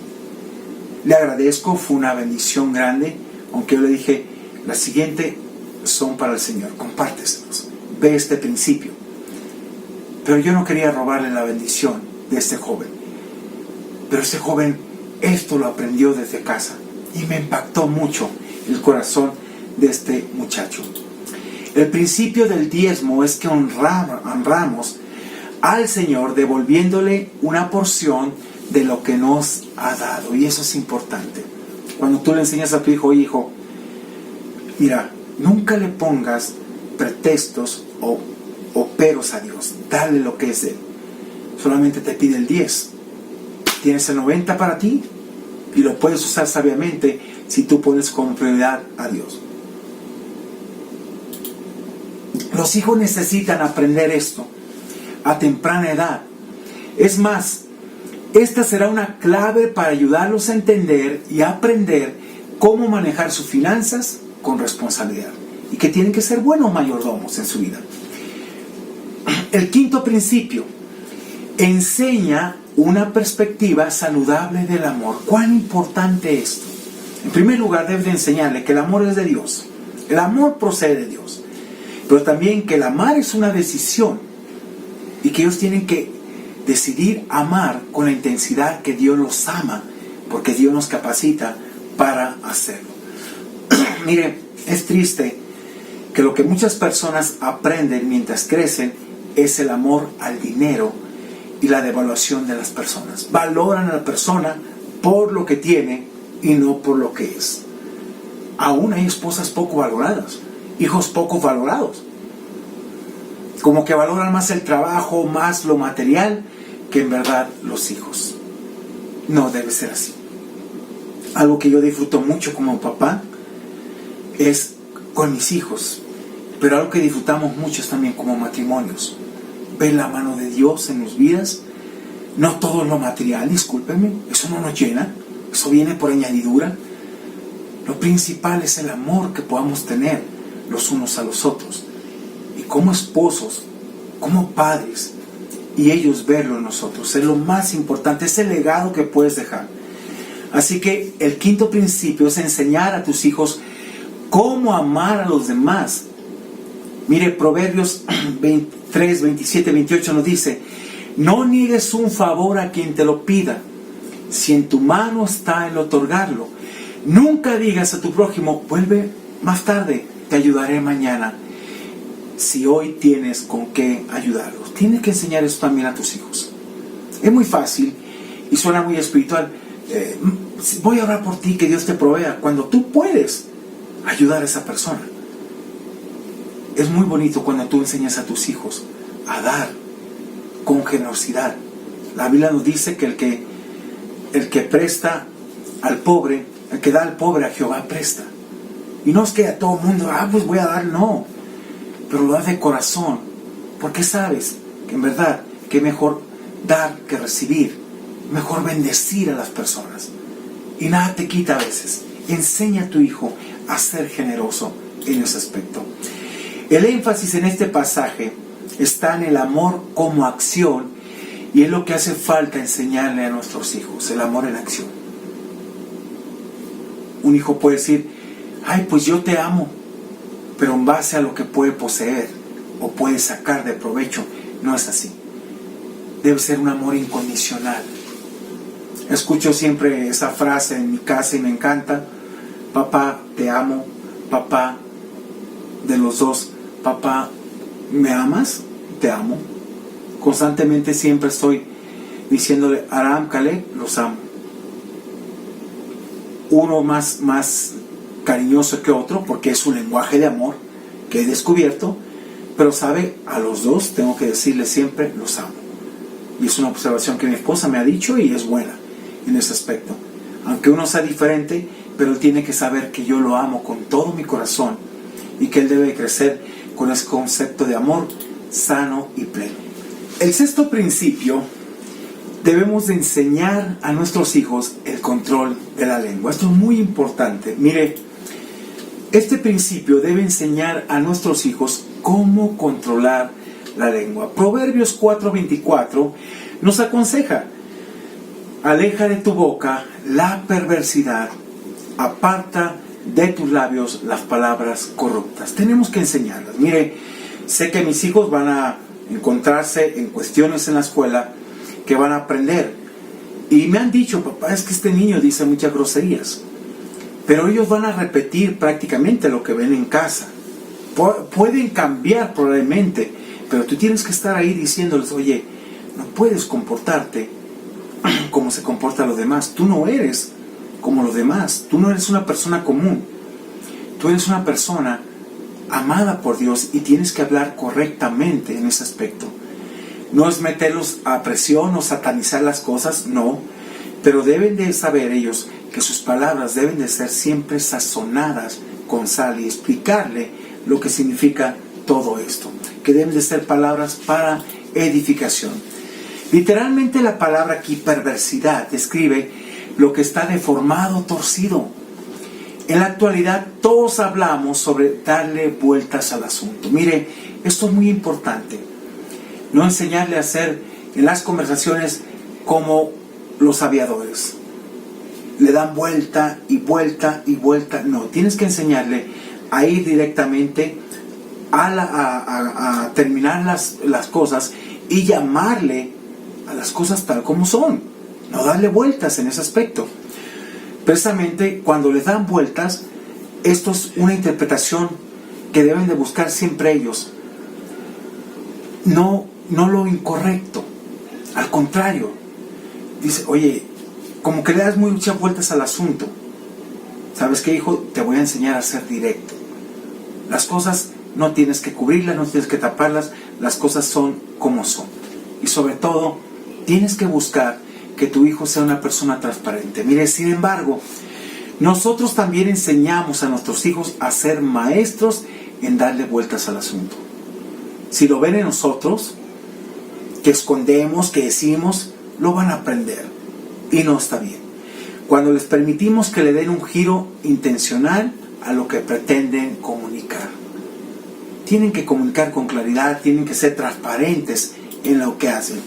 Le agradezco, fue una bendición grande, aunque yo le dije: la siguiente son para el Señor, compárteselos, ve este principio. Pero yo no quería robarle la bendición de este joven. Pero este joven esto lo aprendió desde casa y me impactó mucho el corazón de este muchacho. El principio del diezmo es que honramos al Señor devolviéndole una porción de lo que nos ha dado, y eso es importante. Cuando tú le enseñas a tu hijo: hijo, mira, nunca le pongas pretextos o peros a Dios, dale lo que es de Él. Solamente te pide el 10, tienes el 90 para ti, y lo puedes usar sabiamente si tú pones como prioridad a Dios. Los hijos necesitan aprender esto a temprana edad. Es más, esta será una clave para ayudarlos a entender y a aprender cómo manejar sus finanzas con responsabilidad, y que tienen que ser buenos mayordomos en su vida. El quinto principio enseña una perspectiva saludable del amor. ¿Cuán importante es esto? En primer lugar, debes de enseñarle que el amor es de Dios. El amor procede de Dios. Pero también que el amar es una decisión, y que ellos tienen que decidir amar con la intensidad que Dios los ama, porque Dios nos capacita para hacerlo. Mire, es triste que lo que muchas personas aprenden mientras crecen es el amor al dinero y la devaluación de las personas. Valoran a la persona por lo que tiene y no por lo que es. Aún hay esposas poco valoradas, hijos poco valorados. Como que valoran más el trabajo, más lo material, que en verdad los hijos. No debe ser así. Algo que yo disfruto mucho como papá es con mis hijos, pero algo que disfrutamos mucho es también como matrimonios. Ver la mano de Dios en sus vidas. No todo lo material, discúlpenme, eso no nos llena, eso viene por añadidura. Lo principal es el amor que podamos tener los unos a los otros, y como esposos, como padres, y ellos verlo en nosotros. Es lo más importante, es el legado que puedes dejar. Así que el quinto principio es enseñar a tus hijos cómo amar a los demás. Mire, Proverbios 23, 27, 28 nos dice: no niegues un favor a quien te lo pida, si en tu mano está el otorgarlo. Nunca digas a tu prójimo: vuelve más tarde, te ayudaré mañana, si hoy tienes con qué ayudarlos. Tienes que enseñar esto también a tus hijos. Es muy fácil y suena muy espiritual. Voy a orar por ti, que Dios te provea, cuando tú puedes ayudar a esa persona. Es muy bonito cuando tú enseñas a tus hijos a dar con generosidad. La Biblia nos dice que el que presta al pobre, el que da al pobre, a Jehová presta. Y no es que a todo el mundo, pues voy a dar, no. Pero lo das de corazón, porque sabes que en verdad que es mejor dar que recibir, mejor bendecir a las personas. Y nada te quita a veces. Enseña a tu hijo a ser generoso en ese aspecto. El énfasis en este pasaje está en el amor como acción, y es lo que hace falta enseñarle a nuestros hijos, el amor en acción. Un hijo puede decir: pues yo te amo, pero en base a lo que puede poseer o puede sacar de provecho. No es así. Debe ser un amor incondicional. Escucho siempre esa frase en mi casa y me encanta: papá, te amo. Papá, de los dos, papá, ¿me amas? Te amo. Constantemente siempre estoy diciéndole: Aram, Caleb, los amo. Uno más cariñoso que otro, porque es su lenguaje de amor que he descubierto, pero sabe, a los dos tengo que decirle siempre: los amo. Y es una observación que mi esposa me ha dicho, y es buena en ese aspecto. Aunque uno sea diferente, pero él tiene que saber que yo lo amo con todo mi corazón, y que él debe crecer con ese concepto de amor sano y pleno. El sexto principio, debemos de enseñar a nuestros hijos el control de la lengua. Esto es muy importante. Mire, este principio debe enseñar a nuestros hijos cómo controlar la lengua. Proverbios 4:24 nos aconseja: aleja de tu boca la perversidad, aparta de tus labios las palabras corruptas. Tenemos que enseñarlas. Mire, sé que mis hijos van a encontrarse en cuestiones en la escuela que van a aprender. Y me han dicho: papá, es que este niño dice muchas groserías. Pero ellos van a repetir prácticamente lo que ven en casa. Pueden cambiar probablemente, pero tú tienes que estar ahí diciéndoles: oye, no puedes comportarte como se comportan los demás. Tú no eres como los demás. Tú no eres una persona común. Tú eres una persona amada por Dios y tienes que hablar correctamente en ese aspecto. No es meterlos a presión o satanizar las cosas, no. Pero deben de saber ellos que sus palabras deben de ser siempre sazonadas con sal y explicarle lo que significa todo esto. Que deben de ser palabras para edificación. Literalmente la palabra aquí, perversidad, describe lo que está deformado, torcido. En la actualidad todos hablamos sobre darle vueltas al asunto. Mire, esto es muy importante. No enseñarle a hacer en las conversaciones como los aviadores. Le dan vuelta y vuelta y vuelta. No, tienes que enseñarle a ir directamente a terminar las cosas y llamarle a las cosas tal como son. No darle vueltas en ese aspecto. Precisamente cuando les dan vueltas, esto es una interpretación que deben de buscar siempre ellos. No lo incorrecto. Al contrario, dice: oye, como que le das muchas vueltas al asunto. ¿Sabes qué, hijo? Te voy a enseñar a ser directo. Las cosas no tienes que cubrirlas, no tienes que taparlas. Las cosas son como son. Y sobre todo, tienes que buscar que tu hijo sea una persona transparente. Mire, sin embargo, nosotros también enseñamos a nuestros hijos a ser maestros en darle vueltas al asunto. Si lo ven en nosotros, que escondemos, que decimos, lo van a aprender. Y no está bien. Cuando les permitimos que le den un giro intencional a lo que pretenden comunicar. Tienen que comunicar con claridad, tienen que ser transparentes en lo que hacen.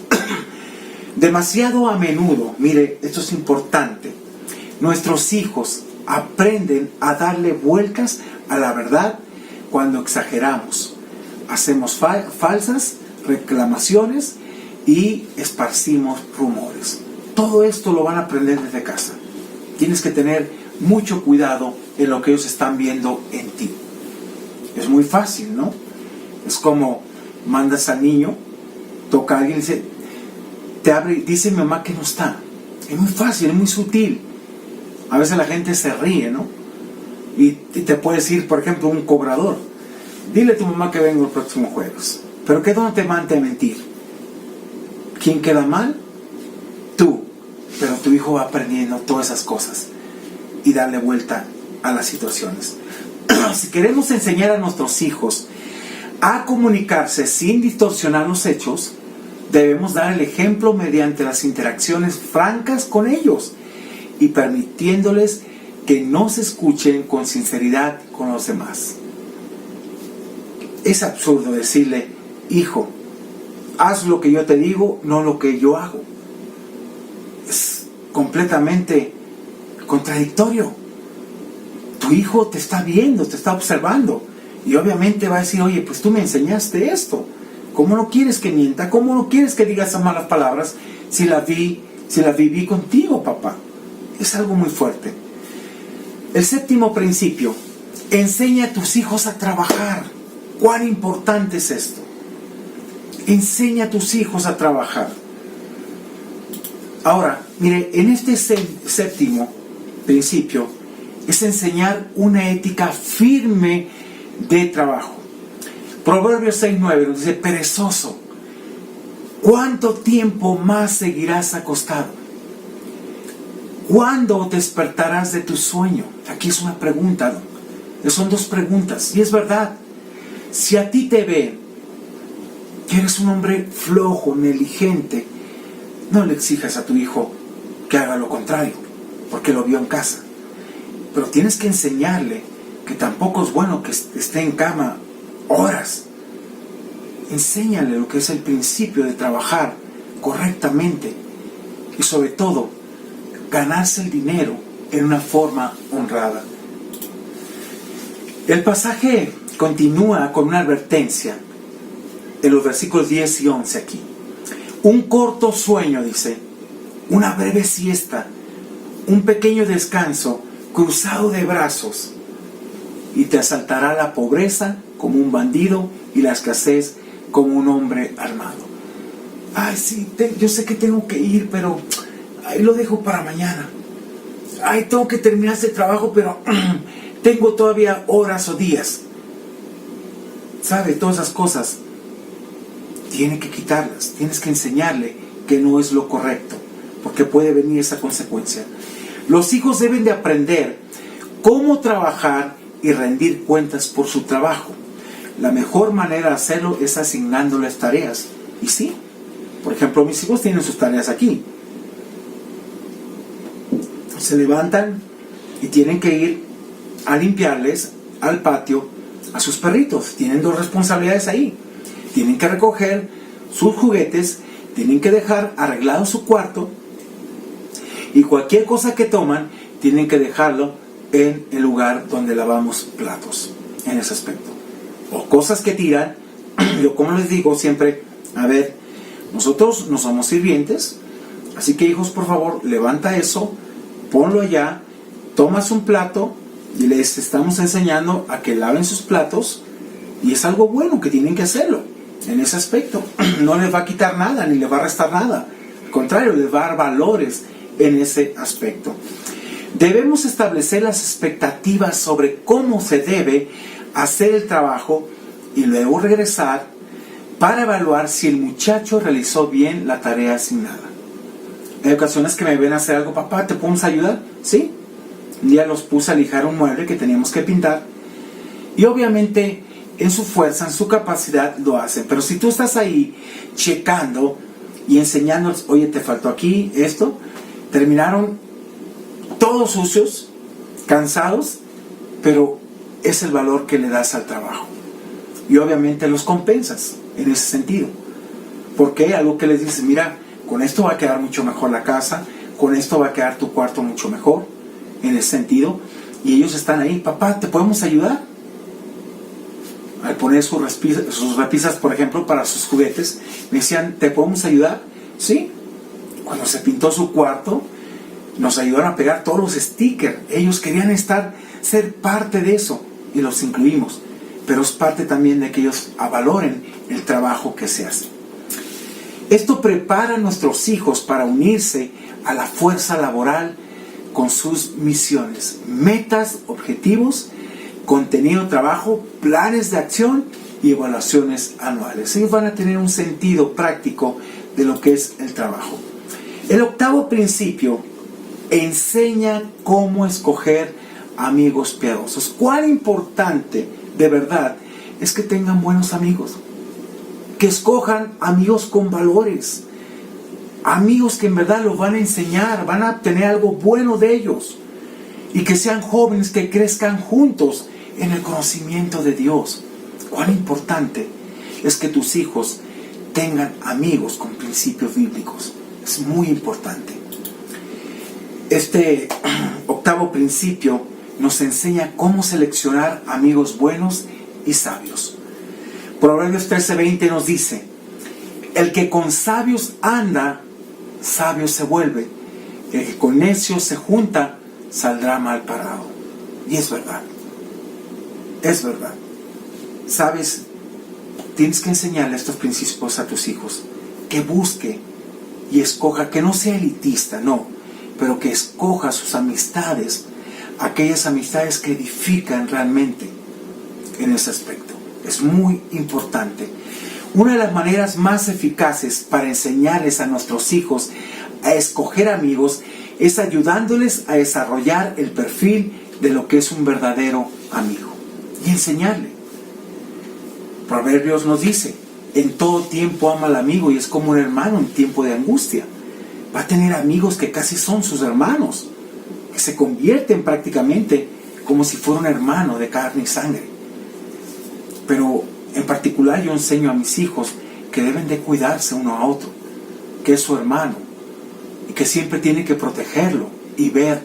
Demasiado a menudo, mire, esto es importante, nuestros hijos aprenden a darle vueltas a la verdad cuando exageramos. Hacemos falsas reclamaciones y esparcimos rumores. Todo esto lo van a aprender desde casa. Tienes que tener mucho cuidado en lo que ellos están viendo en ti. Es muy fácil, ¿no? Es como mandas al niño, toca a alguien y dice, te abre y dice: mi mamá que no está. Es muy fácil, es muy sutil. A veces la gente se ríe, ¿no? Y te puede decir, por ejemplo, un cobrador: dile a tu mamá que vengo el próximo jueves. Pero ¿qué dónde te mande a mentir? ¿Quién queda mal? Tú. Pero tu hijo va aprendiendo todas esas cosas y darle vuelta a las situaciones. Si queremos enseñar a nuestros hijos a comunicarse sin distorsionar los hechos, debemos dar el ejemplo mediante las interacciones francas con ellos y permitiéndoles que no se escuchen con sinceridad con los demás. Es absurdo decirle: hijo, haz lo que yo te digo, no lo que yo hago. Es completamente contradictorio. Tu hijo te está viendo, te está observando y obviamente va a decir: oye, pues tú me enseñaste esto. ¿Cómo no quieres que mienta? ¿Cómo no quieres que diga esas malas palabras si las viví contigo, papá? Es algo muy fuerte. El séptimo principio: enseña a tus hijos a trabajar. ¿Cuán importante es esto? Enseña a tus hijos a trabajar. Ahora, mire, en este séptimo principio es enseñar una ética firme de trabajo. Proverbios 6:9 nos dice: perezoso, ¿cuánto tiempo más seguirás acostado? ¿Cuándo despertarás de tu sueño? Aquí es una pregunta, ¿no? Son dos preguntas, y es verdad. Si a ti te ven que eres un hombre flojo, negligente, no le exijas a tu hijo que haga lo contrario, porque lo vio en casa. Pero tienes que enseñarle que tampoco es bueno que esté en cama horas. Enséñale lo que es el principio de trabajar correctamente y sobre todo ganarse el dinero en una forma honrada. El pasaje continúa con una advertencia en los versículos 10 y 11 aquí. Un corto sueño, dice, una breve siesta, un pequeño descanso, cruzado de brazos, y te asaltará la pobreza como un bandido y la escasez como un hombre armado. Ay, sí, yo sé que tengo que ir, pero ahí lo dejo para mañana. Ay, tengo que terminar este trabajo, pero tengo todavía horas o días. ¿Sabe? Todas esas cosas tiene que quitarlas. Tienes que enseñarle que no es lo correcto, porque puede venir esa consecuencia. Los hijos deben de aprender cómo trabajar y rendir cuentas por su trabajo. La mejor manera de hacerlo es asignándoles tareas. Y sí, por ejemplo, mis hijos tienen sus tareas aquí. Se levantan y tienen que ir a limpiarles al patio a sus perritos. Tienen dos responsabilidades ahí. Tienen que recoger sus juguetes, tienen que dejar arreglado su cuarto, y cualquier cosa que toman tienen que dejarlo en el lugar donde lavamos platos, en ese aspecto. O cosas que tiran, yo como les digo siempre, a ver, nosotros no somos sirvientes, así que hijos, por favor, levanta eso, ponlo allá, tomas un plato y les estamos enseñando a que laven sus platos, y es algo bueno que tienen que hacerlo en ese aspecto. No les va a quitar nada ni les va a restar nada, al contrario, les va a dar valores en ese aspecto. Debemos establecer las expectativas sobre cómo se debe hacer el trabajo y luego regresar para evaluar si el muchacho realizó bien la tarea asignada. Hay ocasiones que me ven a hacer algo, papá, ¿te podemos ayudar? Sí. Un día los puse a lijar un mueble que teníamos que pintar, y obviamente en su fuerza, en su capacidad lo hacen. Pero si tú estás ahí checando y enseñándoles, oye, te faltó aquí esto, terminaron todos sucios, cansados, pero es el valor que le das al trabajo. Y obviamente los compensas en ese sentido. Porque algo que les dices, mira, con esto va a quedar mucho mejor la casa, con esto va a quedar tu cuarto mucho mejor, en ese sentido. Y ellos están ahí, papá, ¿te podemos ayudar? Al poner sus repisas, por ejemplo, para sus juguetes, me decían, ¿te podemos ayudar? Sí. Cuando se pintó su cuarto, nos ayudaron a pegar todos los stickers. Ellos querían ser parte de eso, y los incluimos. Pero es parte también de que ellos valoren el trabajo que se hace. Esto prepara a nuestros hijos para unirse a la fuerza laboral con sus misiones, metas, objetivos, contenido de trabajo, planes de acción y evaluaciones anuales. Ellos van a tener un sentido práctico de lo que es el trabajo. El octavo principio enseña cómo escoger amigos piadosos. Cuán importante de verdad es que tengan buenos amigos, que escojan amigos con valores, amigos que en verdad los van a enseñar, van a obtener algo bueno de ellos, y que sean jóvenes que crezcan juntos en el conocimiento de Dios. Cuán importante es que tus hijos tengan amigos con principios bíblicos. Es muy importante. Este octavo principio nos enseña cómo seleccionar amigos buenos y sabios. Proverbios 13:20 nos dice, el que con sabios anda, sabio se vuelve. El que con necios se junta, saldrá mal parado. Y es verdad. Es verdad. Sabes, tienes que enseñarle estos principios a tus hijos. Que busque y escoja, que no sea elitista, no, pero que escoja sus amistades, aquellas amistades que edifican realmente en ese aspecto. Es muy importante. Una de las maneras más eficaces para enseñarles a nuestros hijos a escoger amigos es ayudándoles a desarrollar el perfil de lo que es un verdadero amigo y enseñarle. Proverbios nos dice, en todo tiempo ama al amigo y es como un hermano en tiempo de angustia. Va a tener amigos que casi son sus hermanos, que se convierten prácticamente como si fuera un hermano de carne y sangre. Pero en particular yo enseño a mis hijos que deben de cuidarse uno a otro, que es su hermano, y que siempre tiene que protegerlo y ver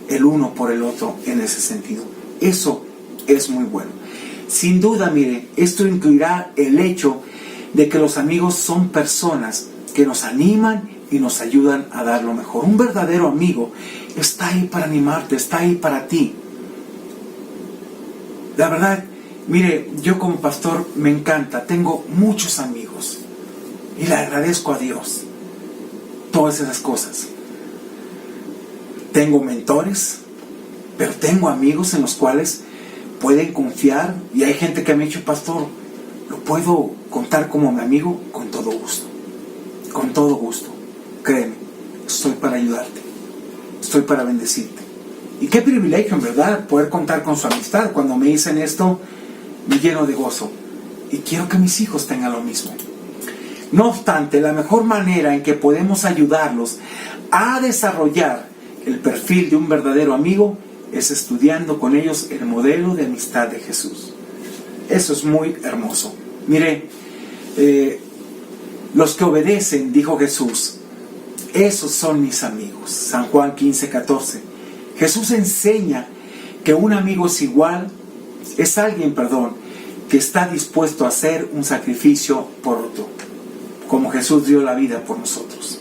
el uno por el otro en ese sentido. Eso es muy bueno. Sin duda, mire, esto incluirá el hecho de que los amigos son personas que nos animan y nos ayudan a dar lo mejor. Un verdadero amigo está ahí para animarte, está ahí para ti. La verdad, mire, yo como pastor me encanta, tengo muchos amigos y le agradezco a Dios todas esas cosas. Tengo mentores, pero tengo amigos en los cuales pueden confiar, y hay gente que me ha dicho: pastor, ¿lo puedo contar como mi amigo? Con todo gusto, con todo gusto. Créeme, estoy para ayudarte, estoy para bendecirte. Y qué privilegio, en verdad, poder contar con su amistad. Cuando me dicen esto, me lleno de gozo. Y quiero que mis hijos tengan lo mismo. No obstante, la mejor manera en que podemos ayudarlos a desarrollar el perfil de un verdadero amigo es estudiando con ellos el modelo de amistad de Jesús. Eso es muy hermoso. Mire, los que obedecen, dijo Jesús, esos son mis amigos. San Juan 15:14. Jesús enseña que un amigo es alguien que está dispuesto a hacer un sacrificio por otro, como Jesús dio la vida por nosotros.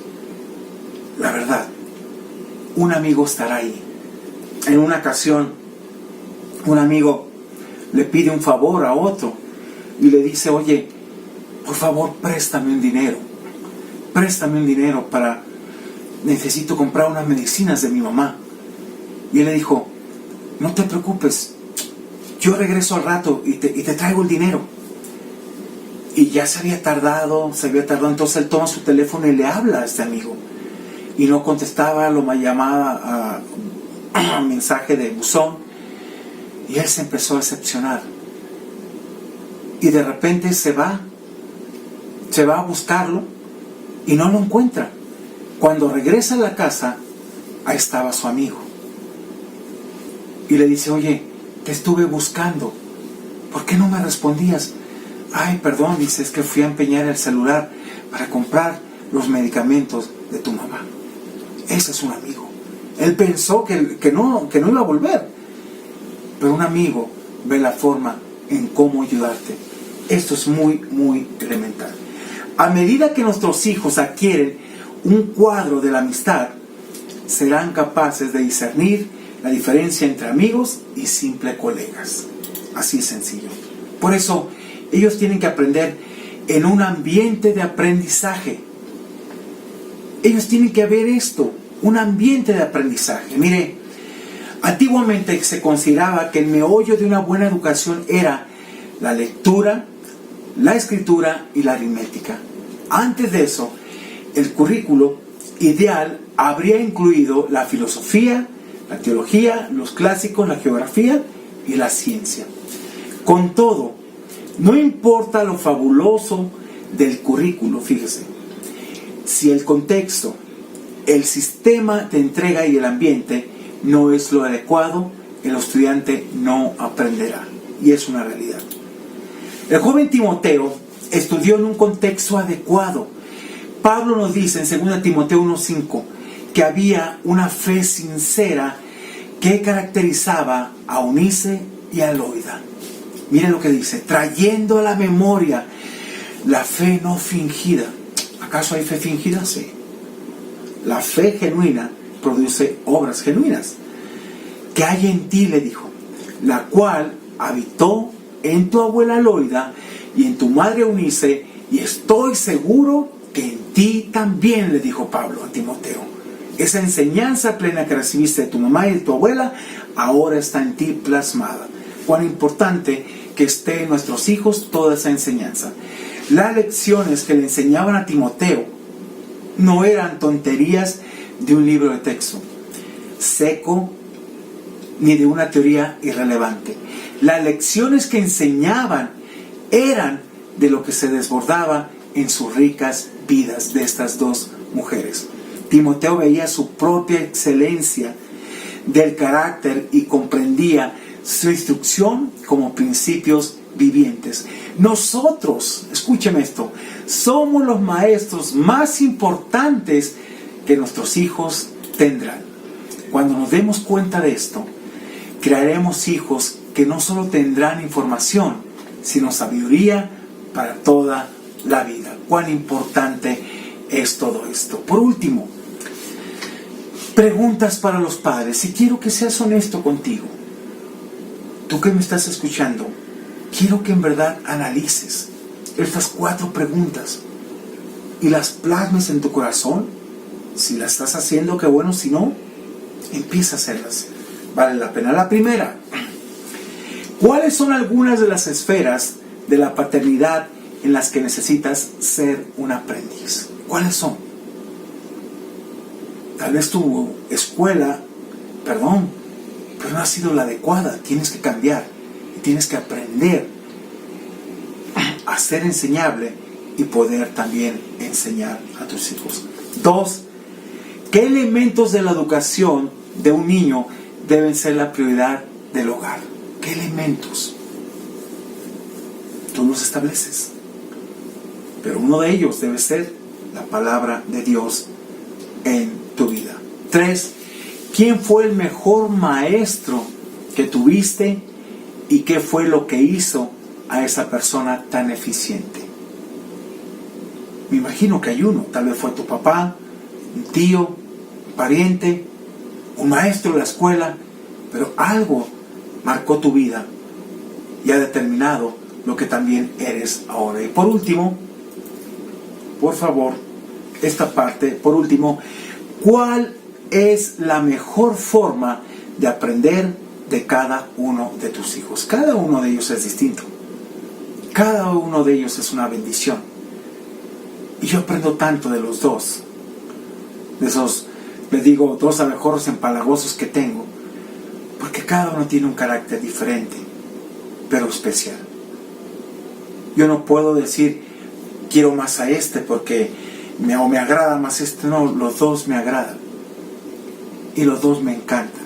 La verdad, un amigo estará ahí. En una ocasión, un amigo le pide un favor a otro y le dice: oye, por favor, préstame un dinero necesito comprar unas medicinas de mi mamá. Y él le dijo: no te preocupes, yo regreso al rato y te traigo el dinero. Y ya se había tardado, entonces él toma su teléfono y le habla a este amigo. Y no contestaba, lo llamaba a mensaje de buzón. Y él se empezó a decepcionar. Y de repente se va a buscarlo y no lo encuentra. Cuando regresa a la casa, ahí estaba su amigo. Y le dice: oye, te estuve buscando, ¿por qué no me respondías? Ay, perdón, dice, es que fui a empeñar el celular para comprar los medicamentos de tu mamá. Ese es un amigo. Él pensó que no iba a volver. Pero un amigo ve la forma en cómo ayudarte. Esto es muy, muy elemental. A medida que nuestros hijos adquieren un cuadro de la amistad, serán capaces de discernir la diferencia entre amigos y simples colegas. Así es sencillo. Por eso, ellos tienen que aprender en un ambiente de aprendizaje. Ellos tienen que ver esto, un ambiente de aprendizaje. Mire, antiguamente se consideraba que el meollo de una buena educación era la lectura, la escritura y la aritmética. Antes de eso, el currículo ideal habría incluido la filosofía, la teología, los clásicos, la geografía y la ciencia. Con todo, no importa lo fabuloso del currículo, fíjese, si el contexto, el sistema de entrega y el ambiente no es lo adecuado, el estudiante no aprenderá. Y es una realidad. El joven Timoteo estudió en un contexto adecuado. Pablo nos dice en 2 Timoteo 1:5 que había una fe sincera que caracterizaba a Eunice y a Loida. Miren lo que dice: trayendo a la memoria la fe no fingida. ¿Acaso hay fe fingida? Sí. La fe genuina produce obras genuinas. Que hay en ti, le dijo, la cual habitó en tu abuela Loida y en tu madre Eunice, y estoy seguro que en ti también, le dijo Pablo a Timoteo. Esa enseñanza plena que recibiste de tu mamá y de tu abuela, ahora está en ti plasmada. Cuán importante que esté en nuestros hijos toda esa enseñanza. Las lecciones que le enseñaban a Timoteo no eran tonterías de un libro de texto seco ni de una teoría irrelevante. Las lecciones que enseñaban eran de lo que se desbordaba en sus ricas vidas de estas dos mujeres. Timoteo veía su propia excelencia del carácter y comprendía su instrucción como principios vivientes. Nosotros, escúcheme esto, somos los maestros más importantes que nuestros hijos tendrán. Cuando nos demos cuenta de esto, crearemos hijos que no solo tendrán información, sino sabiduría para toda la vida. Cuán importante es todo esto. Por último, preguntas para los padres. Y quiero que seas honesto contigo. Tú que me estás escuchando, quiero que en verdad analices estas 4 preguntas y las plasmes en tu corazón. Si las estás haciendo, qué bueno. Si no, empieza a hacerlas. Vale la pena. La primera: ¿cuáles son algunas de las esferas de la paternidad en las que necesitas ser un aprendiz? ¿Cuáles son? Tal vez tu escuela, pero no ha sido la adecuada. Tienes que cambiar y tienes que aprender a ser enseñable y poder también enseñar a tus hijos. 2. ¿Qué elementos de la educación de un niño deben ser la prioridad del hogar? ¿Qué elementos? Tú los estableces. Pero uno de ellos debe ser la palabra de Dios en tu vida. 3. ¿Quién fue el mejor maestro que tuviste y qué fue lo que hizo a esa persona tan eficiente? Me imagino que hay uno. Tal vez fue tu papá, un tío, un pariente, un maestro de la escuela, pero algo marcó tu vida y ha determinado lo que también eres ahora. Y por último, por favor, esta parte, por último, ¿cuál es la mejor forma de aprender de cada uno de tus hijos? Cada uno de ellos es distinto. Cada uno de ellos es una bendición. Y yo aprendo tanto de los dos. De esos, les digo, 2 abejorros empalagosos que tengo. Porque cada uno tiene un carácter diferente, pero especial. Yo no puedo decir, quiero más a este porque me agrada más este. No, los dos me agradan. Y los dos me encantan.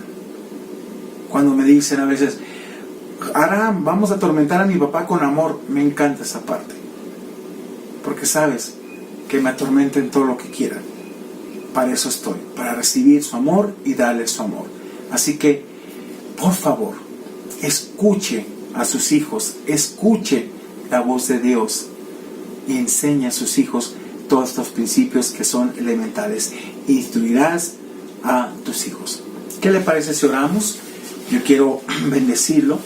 Cuando me dicen a veces, Aram, vamos a atormentar a mi papá con amor, me encanta esa parte. Porque sabes que me atormenten todo lo que quieran. Para eso estoy, para recibir su amor y darle su amor. Así que, por favor, escuche a sus hijos, escuche la voz de Dios y enseñe a sus hijos todos estos principios que son elementales. Instruirás a tus hijos. ¿Qué le parece si oramos? Yo quiero bendecirlo.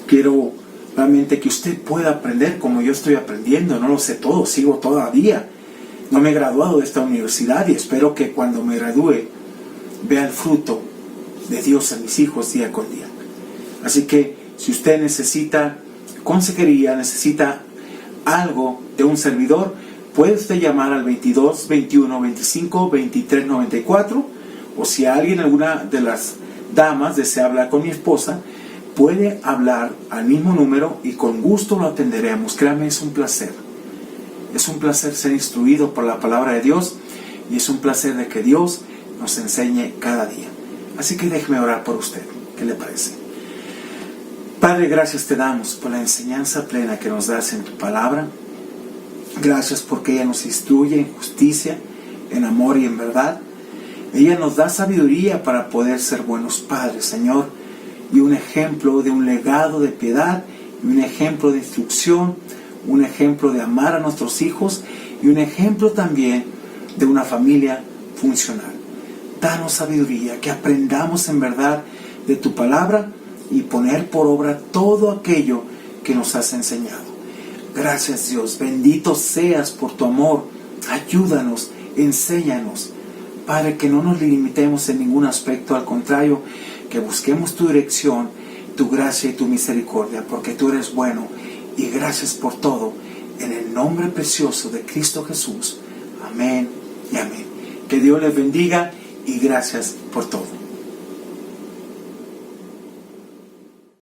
Quiero realmente que usted pueda aprender como yo estoy aprendiendo. No lo sé todo, sigo todavía. No me he graduado de esta universidad y espero que cuando me gradúe vea el fruto de Dios en mis hijos día con día. Así que si usted necesita consejería, necesita algo de un servidor, puede usted llamar al 22 21 25 23 94, o si alguien, alguna de las damas desea hablar con mi esposa, puede hablar al mismo número y con gusto lo atenderemos. Créame, es un placer. Es un placer ser instruido por la palabra de Dios y es un placer de que Dios nos enseñe cada día. Así que déjeme orar por usted. ¿Qué le parece? Padre, gracias te damos por la enseñanza plena que nos das en tu palabra. Gracias porque ella nos instruye en justicia, en amor y en verdad. Ella nos da sabiduría para poder ser buenos padres, Señor, y un ejemplo de un legado de piedad, y un ejemplo de instrucción, un ejemplo de amar a nuestros hijos y un ejemplo también de una familia funcional. Danos sabiduría, que aprendamos en verdad de tu palabra y poner por obra todo aquello que nos has enseñado. Gracias, Dios, bendito seas por tu amor. Ayúdanos, enséñanos. Padre, que no nos limitemos en ningún aspecto, al contrario, que busquemos tu dirección, tu gracia y tu misericordia, porque tú eres bueno. Y gracias por todo, en el nombre precioso de Cristo Jesús. Amén y amén. Que Dios les bendiga y gracias por todo.